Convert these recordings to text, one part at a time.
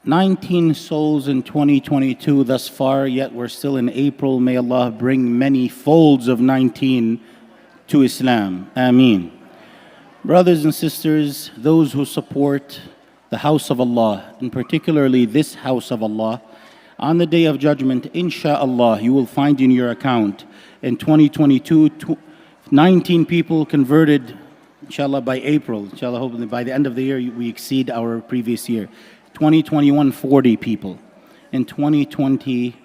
19 souls in 2022 thus far, yet we're still in April. May Allah bring many folds of 19 to Islam. Ameen. Brothers and sisters, those who support the house of Allah, and particularly this house of Allah, on the Day of Judgment, insha'Allah, you will find in your account in 2022, 19 people converted, inshallah, by April. Inshallah, hopefully by the end of the year, we exceed our previous year. 2021, 40 people. In 2020,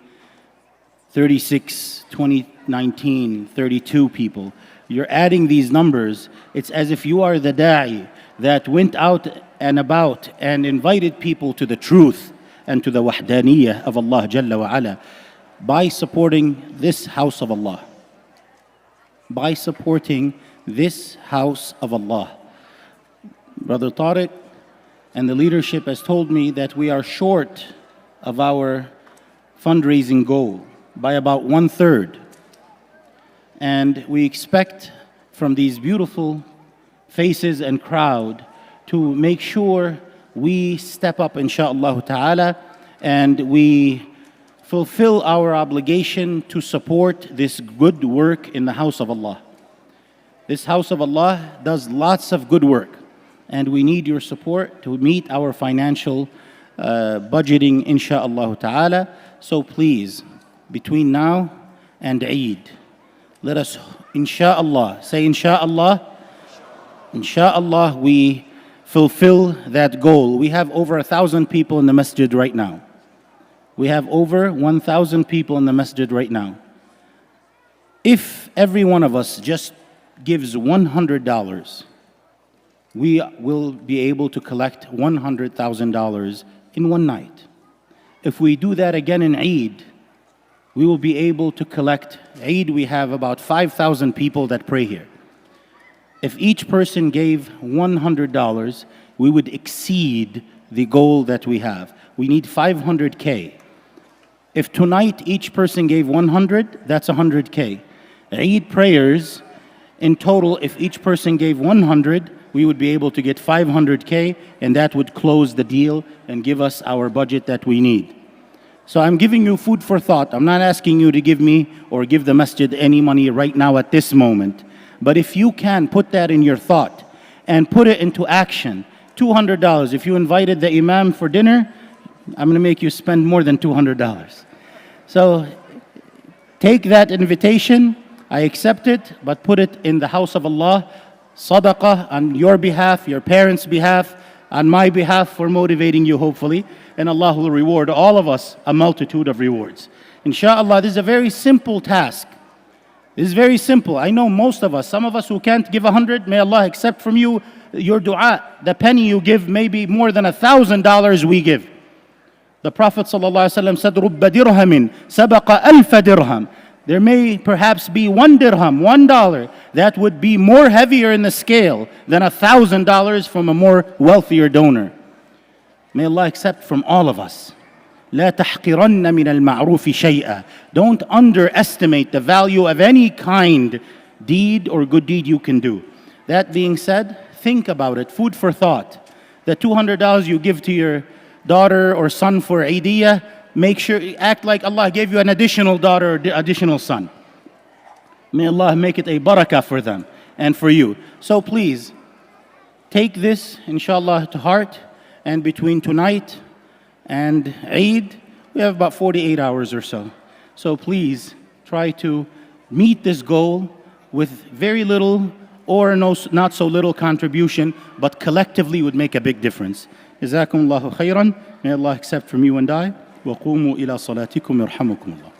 36, 2019, 32 people. You're adding these numbers. It's as if you are the da'i that went out and about and invited people to the truth and to the wahdaniyah of Allah Jalla wa Ala by supporting this house of Allah. By supporting this house of Allah. Brother Tariq and the leadership has told me that we are short of our fundraising goal by about 1/3. And we expect from these beautiful faces and crowd to make sure we step up, insha'Allah ta'ala, and we fulfill our obligation to support this good work in the house of Allah. This house of Allah does lots of good work, and we need your support to meet our financial budgeting, insha'Allah ta'ala. So please, between now and Eid, let us, insha'Allah, say insha'Allah, insha'Allah, we fulfill that goal. We have over 1,000 people in the masjid right now. We have over 1,000 people in the masjid right now. If every one of us just gives $100, we will be able to collect $100,000 in one night. If we do that again in Eid, we will be able to collect. Eid, we have about 5,000 people that pray here. If each person gave $100, we would exceed the goal that we have. We need 500K. If tonight each person gave 100, that's 100K. Eid prayers, in total, if each person gave 100, we would be able to get 500K, and that would close the deal and give us our budget that we need. So I'm giving you food for thought. I'm not asking you to give me or give the masjid any money right now at this moment. But if you can put that in your thought and put it into action, $200. If you invited the Imam for dinner, I'm going to make you spend more than $200. So take that invitation. I accept it, but put it in the house of Allah. Sadaqah on your behalf, your parents' behalf, on my behalf for motivating you, hopefully. And Allah will reward all of us a multitude of rewards. Insha'Allah, this is a very simple task. This is very simple. I know most of us, some of us who can't give 100, may Allah accept from you your dua. The penny you give may be more than $1,000 we give. The Prophet ﷺ said, رُبَّ دِرْهَمٍ سَبَقَ أَلْفَ دِرْهَمٍ. There may perhaps be one dirham, $1, that would be more heavier in the scale than $1,000 from a more wealthier donor. May Allah accept from all of us. لا تحقرن من المعروف شيئا. Don't underestimate the value of any kind deed or good deed you can do. That being said, think about it, food for thought. The $200 you give to your daughter or son for Eidiyah, make sure, act like Allah gave you an additional daughter or additional son. May Allah make it a barakah for them and for you. So please, take this, inshallah, to heart. And between tonight and Eid, we have about 48 hours or so. So please, try to meet this goal with very little or not so little contribution, but collectively would make a big difference. Jazakumullahu khairan. May Allah accept from you and I. وقوموا إلى صلاتكم يرحمكم الله.